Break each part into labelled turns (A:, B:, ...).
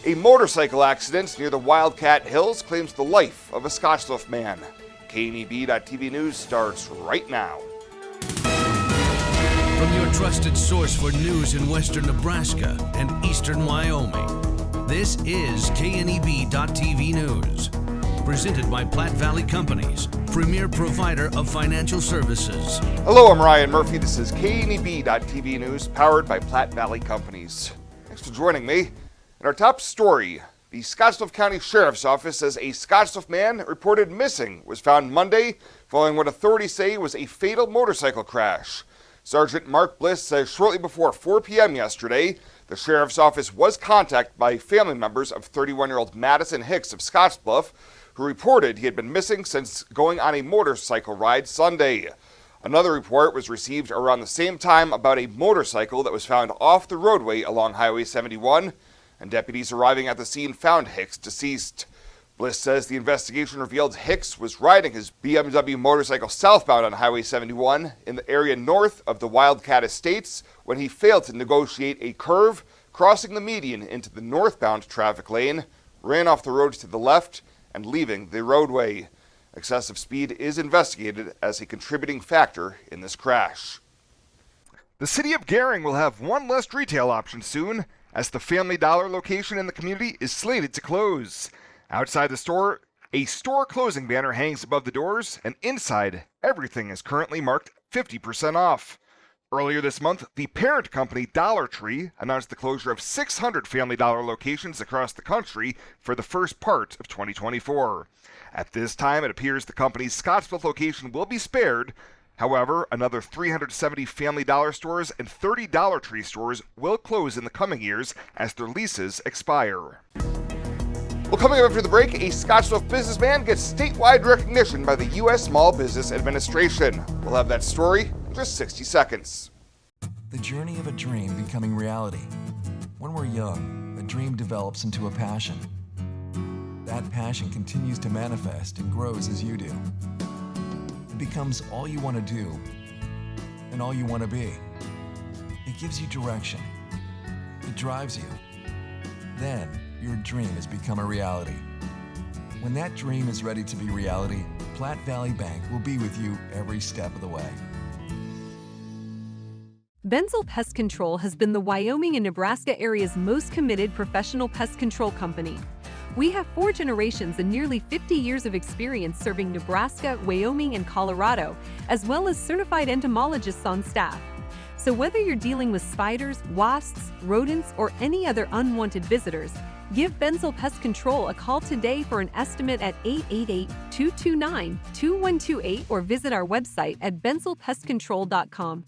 A: A motorcycle accident near the Wildcat Hills claims the life of a Scottsbluff man. KNEB.TV News starts right now.
B: From your trusted source for news in western Nebraska and eastern Wyoming, this is KNEB.TV News. Presented by Platte Valley Companies, premier provider of financial services.
A: Hello, I'm Ryan Murphy. This is KNEB.TV News, powered by Platte Valley Companies. Thanks for joining me. In our top story, the Scottsbluff County Sheriff's Office says a Scottsbluff man reported missing was found Monday following what authorities say was a fatal motorcycle crash. Sergeant Mark Bliss says shortly before 4 p.m. yesterday, the Sheriff's Office was contacted by family members of 31-year-old Madison Hicks of Scottsbluff, who reported he had been missing since going on a motorcycle ride Sunday. Another report was received around the same time about a motorcycle that was found off the roadway along Highway 71, and deputies arriving at the scene found Hicks deceased. Bliss says the investigation revealed Hicks was riding his BMW motorcycle southbound on Highway 71 in the area north of the Wildcat Estates when he failed to negotiate a curve, crossing the median into the northbound traffic lane, ran off the road to the left, and leaving the roadway. Excessive speed is investigated as a contributing factor in this crash. The city of Gering will have one less retail option soon, as the Family Dollar location in the community is slated to close. Outside the store, a store closing banner hangs above the doors, and inside, everything is currently marked 50% off. Earlier this month, the parent company Dollar Tree announced the closure of 600 Family Dollar locations across the country for the first part of 2024. At this time, it appears the company's Scottsbluff location will be spared. However, another 370 Family Dollar stores and 30 Dollar Tree stores will close in the coming years as their leases expire. Well, coming up after the break, a Scottsbluff businessman gets statewide recognition by the U.S. Small Business Administration. We'll have that story in just 60 seconds.
C: The journey of a dream becoming reality. When we're young, a dream develops into a passion. That passion continues to manifest and grows as you do. It becomes all you want to do and all you want to be. It gives you direction. It drives you. Then, your dream has become a reality. When that dream is ready to be reality, Platte Valley Bank will be with you every step of the way.
D: Benzel Pest Control has been the Wyoming and Nebraska area's most committed professional pest control company. We have 4 generations and nearly 50 years of experience serving Nebraska, Wyoming, and Colorado, as well as certified entomologists on staff. So whether you're dealing with spiders, wasps, rodents, or any other unwanted visitors, give Benzel Pest Control a call today for an estimate at 888-229-2128 or visit our website at benzelpestcontrol.com.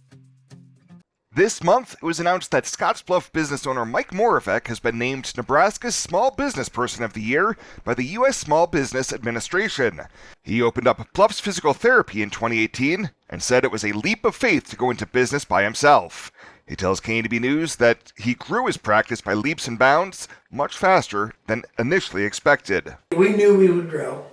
A: This month, it was announced that Scottsbluff business owner Mike Moravec has been named Nebraska's Small Business Person of the Year by the U.S. Small Business Administration. He opened up Bluff's Physical Therapy in 2018 and said it was a leap of faith to go into business by himself. He tells KNEB News that he grew his practice by leaps and bounds much faster than initially expected.
E: We knew we would grow.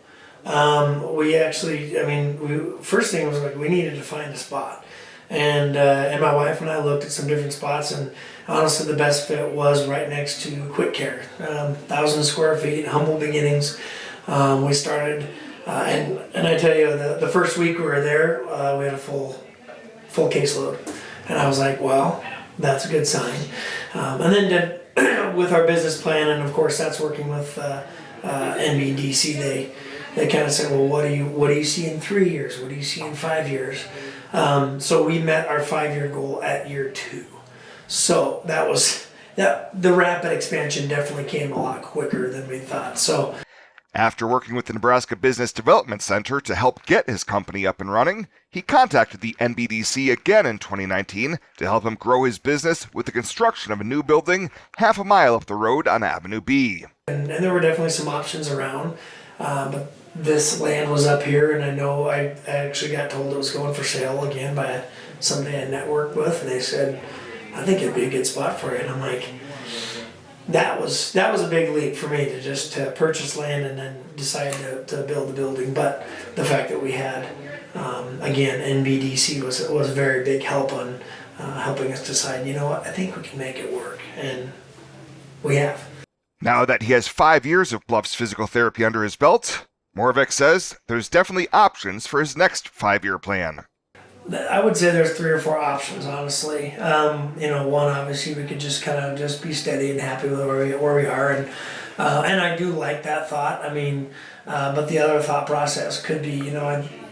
E: First thing was like we needed to find a spot. And my wife and I looked at some different spots, and honestly the best fit was right next to Quick Care. 1,000 square feet, humble beginnings. We started, and I tell you, the first week we were there, we had a full caseload. And I was like, well, that's a good sign. And then with our business plan, and of course that's working with NBDC, they kind of said, well, what do you see in 3 years? What do you see in 5 years? So we met our 5-year goal at year 2. So the rapid expansion definitely came a lot quicker than we thought. So
A: after working with the Nebraska Business Development Center to help get his company up and running, he contacted the NBDC again in 2019 to help him grow his business with the construction of a new building half a mile up the road on Avenue B.
E: And there were definitely some options around, but this land was up here, and I know I actually got told it was going for sale again by somebody I networked with, and they said, I think it'd be a good spot for you. And I'm like, that was a big leap for me to purchase land and then decide to build the building. But the fact that we had, again, NBDC was a very big help on helping us decide, you know what, I think we can make it work, and we have.
A: Now that he has 5 years of Bluff's physical therapy under his belt, Moravec says there's definitely options for his next 5-year plan.
E: I would say there's 3 or 4 options, honestly. One, obviously, we could just kind of just be steady and happy with where we are, and I do like that thought. But the other thought process could be,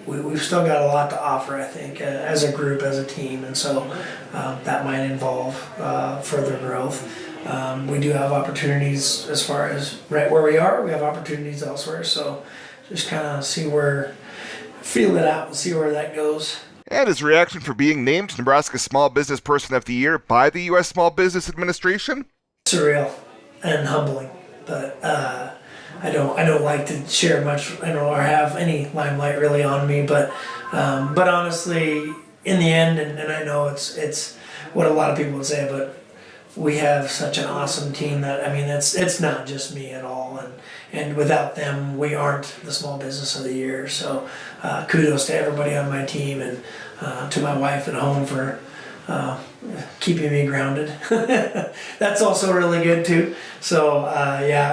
E: we've still got a lot to offer, I think, as a group, as a team, and so that might involve further growth. We do have opportunities as far as right where we are. We have opportunities elsewhere, so just kind of feel it out and see where that goes.
A: And his reaction for being named Nebraska Small Business Person of the Year by the U.S. Small Business Administration?
E: Surreal and humbling, but I don't like to share much, or have any limelight really on me. But honestly, in the end, and I know it's what a lot of people would say, but we have such an awesome team that it's not just me at all, and without them, we aren't the Small Business of the Year. So kudos to everybody on my team, and to my wife at home for keeping me grounded. That's also really good too. So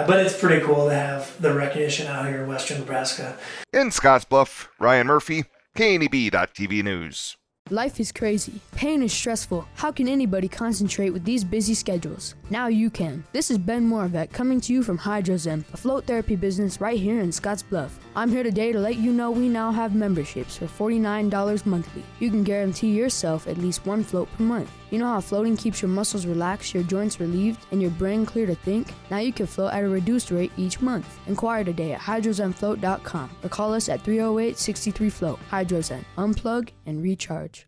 E: but it's pretty cool to have the recognition out here in Western Nebraska.
A: In Scottsbluff, Ryan Murphy, KNEB.TV News.
F: Life is crazy. Pain is stressful. How can anybody concentrate with these busy schedules? Now you can. This is Ben Moravec coming to you from Hydrozen, a float therapy business right here in Scottsbluff. I'm here today to let you know we now have memberships for $49 monthly. You can guarantee yourself at least 1 float per month. You know how floating keeps your muscles relaxed, your joints relieved, and your brain clear to think? Now you can float at a reduced rate each month. Inquire today at hydrozenfloat.com or call us at 308-63-FLOAT. Hydrozen. Unplug and recharge.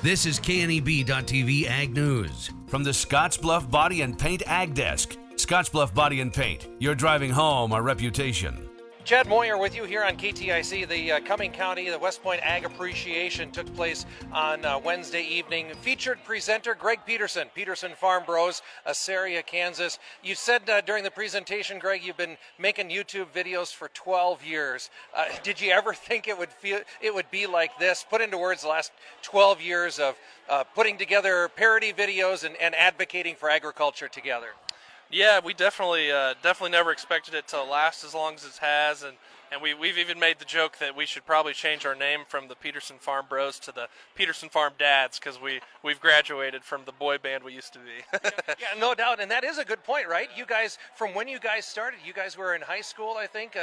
B: This is KNEB.TV Ag News from the Scottsbluff Body and Paint Ag Desk. Scottsbluff Body and Paint, you're driving home a reputation.
G: Chad Moyer with you here on KTIC. The Cumming County, the West Point Ag Appreciation took place on Wednesday evening. Featured presenter Greg Peterson, Peterson Farm Bros, Assaria, Kansas. You said during the presentation, Greg, you've been making YouTube videos for 12 years. Did you ever think it would be like this? Put into words the last 12 years of putting together parody videos and advocating for agriculture together.
H: Yeah, we definitely never expected it to last as long as it has, and we've even made the joke that we should probably change our name from the Peterson Farm Bros to the Peterson Farm Dads, because we've graduated from the boy band we used to be.
G: Yeah, no doubt, and that is a good point, right? You guys, from when you guys started, you guys were in high school, I think,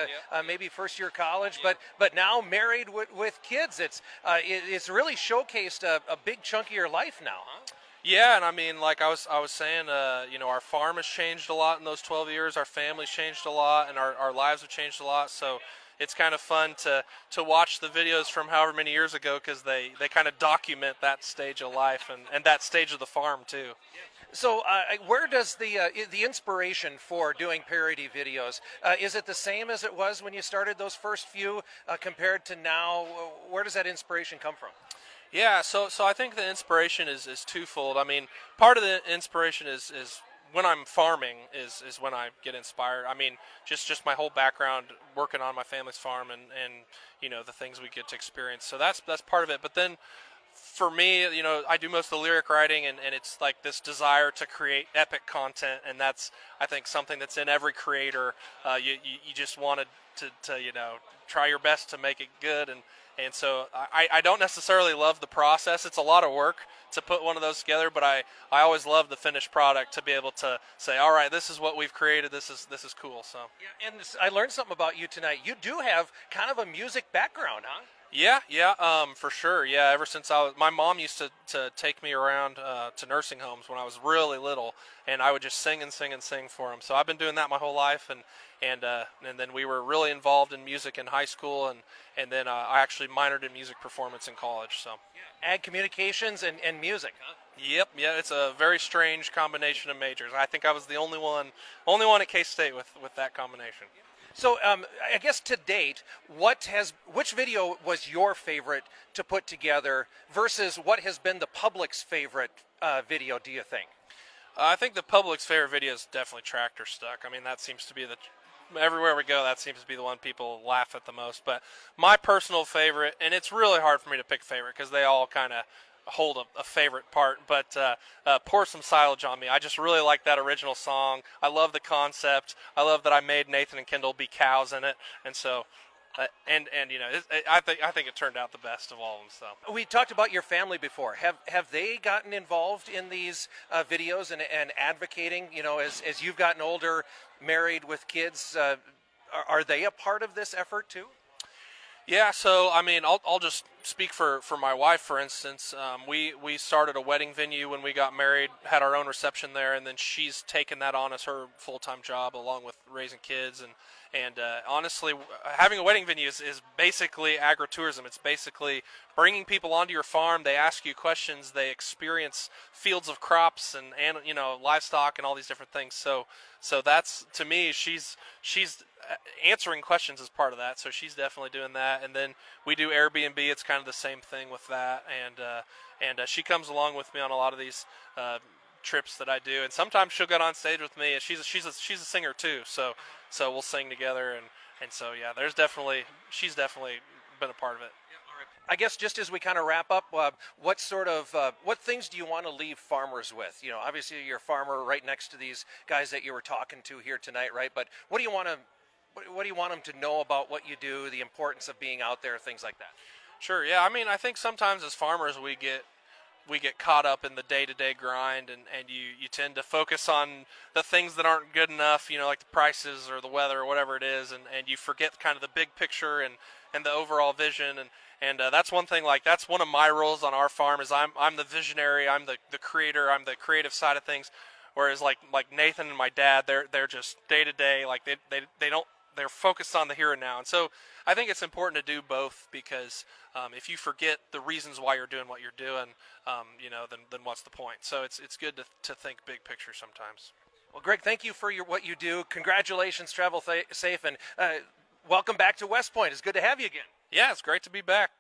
G: maybe first year college, but now married with kids. It's really showcased a big chunk of your life now, huh?
H: Yeah, and I mean, like I was saying, our farm has changed a lot in those 12 years. Our family's changed a lot, and our lives have changed a lot. So it's kind of fun to watch the videos from however many years ago, because they kind of document that stage of life and that stage of the farm too.
G: So where does the inspiration for doing parody videos, is it the same as it was when you started those first few compared to now? Where does that inspiration come from?
H: Yeah, so I think the inspiration is twofold. I mean, part of the inspiration is when I'm farming is when I get inspired. I mean, just my whole background working on my family's farm and the things we get to experience. So that's part of it. But then for me, I do most of the lyric writing, and it's like this desire to create epic content, and that's, I think, something that's in every creator. You just wanted to try your best to make it good, and so I don't necessarily love the process. It's a lot of work to put one of those together, but I always love the finished product, to be able to say, all right, this is what we've created. This is cool. So
G: yeah, and I learned something about you tonight. You do have kind of a music background, huh?
H: Yeah, for sure. Yeah, ever since my mom used to take me around to nursing homes when I was really little, and I would just sing and sing and sing for them. So I've been doing that my whole life, and then we were really involved in music in high school, and then I actually minored in music performance in college. So
G: Ag communications and music, huh?
H: Yep, yeah, it's a very strange combination of majors. I think I was the only one at K-State with that combination.
G: So I guess to date, which video was your favorite to put together versus what has been the public's favorite video, do you think?
H: I think the public's favorite video is definitely Tractor Stuck. I mean, that seems to be everywhere we go, that seems to be the one people laugh at the most. But my personal favorite, and it's really hard for me to pick a favorite because they all kind of hold a favorite part, but Pour Some Silage on Me. I just really like that original song. I love the concept. I love that I made Nathan and Kendall be cows in it, and so and you know, I think it turned out the best of all of them. So
G: we talked about your family before. Have they gotten involved in these videos and advocating? You know, as you've gotten older, married with kids, are they a part of this effort too?
H: Yeah, so I mean, I'll just speak for my wife, for instance. We started a wedding venue when we got married, had our own reception there, and then she's taken that on as her full-time job along with raising kids. And honestly, having a wedding venue is basically agritourism. It's basically bringing people onto your farm. They ask you questions. They experience fields of crops and you know, livestock and all these different things. So that's, to me, she's answering questions as part of that. So she's definitely doing that. And then we do Airbnb. It's kind of the same thing with that. And she comes along with me on a lot of these trips that I do. And sometimes she'll get on stage with me. And she's a singer too. So we'll sing together. And so yeah, she's definitely been a part of it.
G: I guess just as we kind of wrap up, what things do you want to leave farmers with? You know, obviously you're a farmer right next to these guys that you were talking to here tonight, right? But what do you want them to know about what you do, the importance of being out there, things like that?
H: Sure, yeah. I mean, I think sometimes as farmers we get caught up in the day-to-day grind, and you tend to focus on the things that aren't good enough, you know, like the prices or the weather or whatever it is, and you forget kind of the big picture and the overall vision. And that's one thing, like that's one of my roles on our farm is I'm the visionary, I'm the creator, I'm the creative side of things. Whereas like Nathan and my dad, they're just day to day, like they're focused on the here and now. And so I think it's important to do both because if you forget the reasons why you're doing what you're doing, you know, then what's the point? So it's good to think big picture sometimes.
G: Well, Greg, thank you for what you do. Congratulations, travel safe, and welcome back to West Point. It's good to have you again.
H: Yeah, it's great to be back,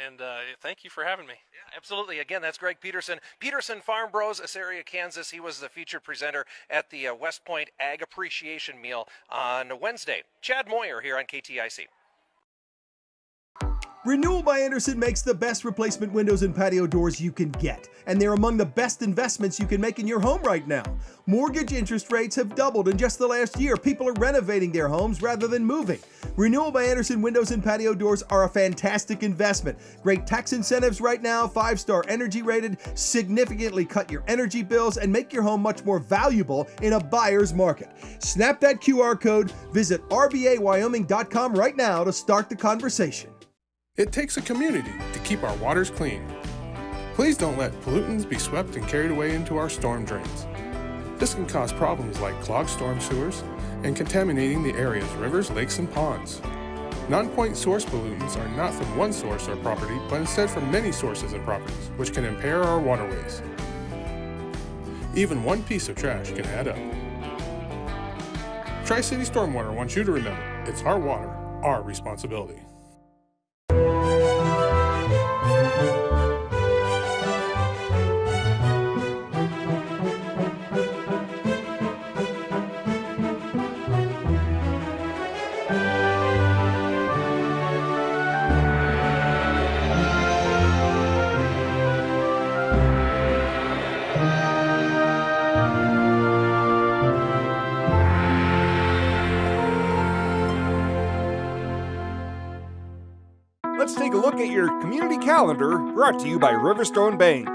H: and thank you for having me.
G: Yeah, absolutely. Again, that's Greg Peterson. Peterson Farm Bros, Assaria, Kansas. He was the featured presenter at the West Point Ag Appreciation Meal on Wednesday. Chad Moyer here on KTIC.
I: Renewal by Andersen makes the best replacement windows and patio doors you can get, and they're among the best investments you can make in your home right now. Mortgage interest rates have doubled in just the last year. People are renovating their homes rather than moving. Renewal by Andersen windows and patio doors are a fantastic investment. Great tax incentives right now, 5-star energy rated, significantly cut your energy bills, and make your home much more valuable in a buyer's market. Snap that QR code, visit rbawyoming.com right now to start the conversation.
J: It takes a community to keep our waters clean. Please don't let pollutants be swept and carried away into our storm drains. This can cause problems like clogged storm sewers and contaminating the area's rivers, lakes, and ponds. Non-point source pollutants are not from one source or property, but instead from many sources and properties, which can impair our waterways. Even one piece of trash can add up. Tri-City Stormwater wants you to remember, it's our water, our responsibility.
A: Let's take a look at your community calendar, brought to you by Riverstone Bank.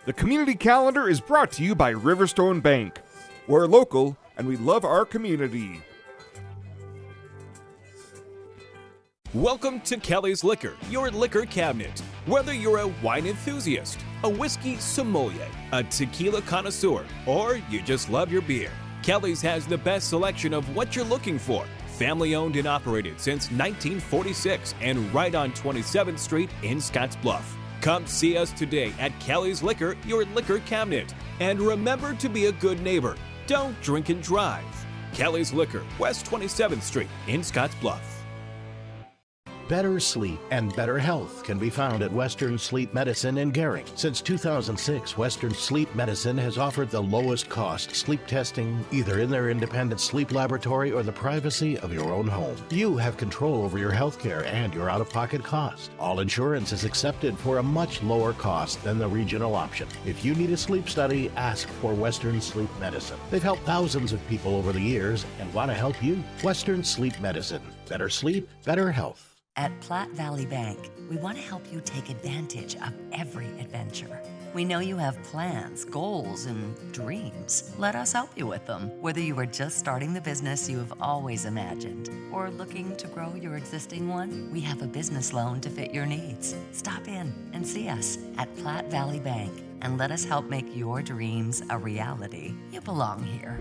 A: The community calendar is brought to you by Riverstone Bank. We're local and we love our community.
K: Welcome to Kelly's Liquor, your liquor cabinet. Whether you're a wine enthusiast, a whiskey sommelier, a tequila connoisseur, or you just love your beer, Kelly's has the best selection of what you're looking for. Family owned and operated since 1946 and right on 27th Street in Scottsbluff. Come see us today at Kelly's Liquor, your liquor cabinet. And remember to be a good neighbor. Don't drink and drive. Kelly's Liquor, West 27th Street in Scottsbluff.
L: Better sleep and better health can be found at Western Sleep Medicine in Gering. Since 2006, Western Sleep Medicine has offered the lowest cost sleep testing either in their independent sleep laboratory or the privacy of your own home. You have control over your health care and your out-of-pocket cost. All insurance is accepted for a much lower cost than the regional option. If you need a sleep study, ask for Western Sleep Medicine. They've helped thousands of people over the years and want to help you. Western Sleep Medicine. Better sleep, better health.
M: At Platte Valley Bank, we want to help you take advantage of every adventure. We know you have plans, goals, and dreams. Let us help you with them. Whether you are just starting the business you have always imagined or looking to grow your existing one, we have a business loan to fit your needs. Stop in and see us at Platte Valley Bank and let us help make your dreams a reality. You belong here.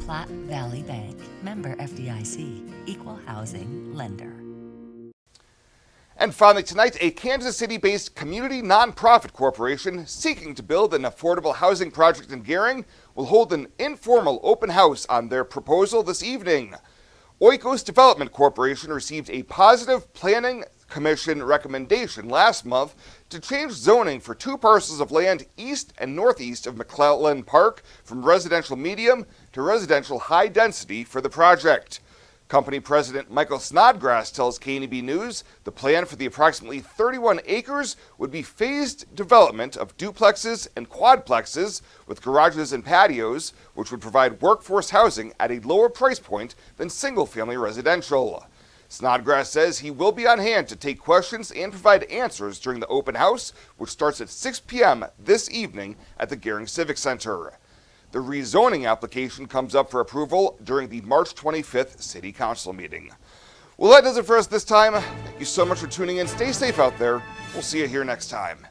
M: Platte Valley Bank, member FDIC, equal housing lender.
A: And finally tonight, a Kansas City-based community nonprofit corporation seeking to build an affordable housing project in Gering will hold an informal open house on their proposal this evening. Oikos Development Corporation received a positive Planning Commission recommendation last month to change zoning for two parcels of land east and northeast of McClellan Park from residential medium to residential high density for the project. Company President Michael Snodgrass tells KNEB News the plan for the approximately 31 acres would be phased development of duplexes and quadplexes with garages and patios, which would provide workforce housing at a lower price point than single-family residential. Snodgrass says he will be on hand to take questions and provide answers during the open house, which starts at 6 p.m. this evening at the Gering Civic Center. The rezoning application comes up for approval during the March 25th City Council meeting. Well, that does it for us this time. Thank you so much for tuning in. Stay safe out there. We'll see you here next time.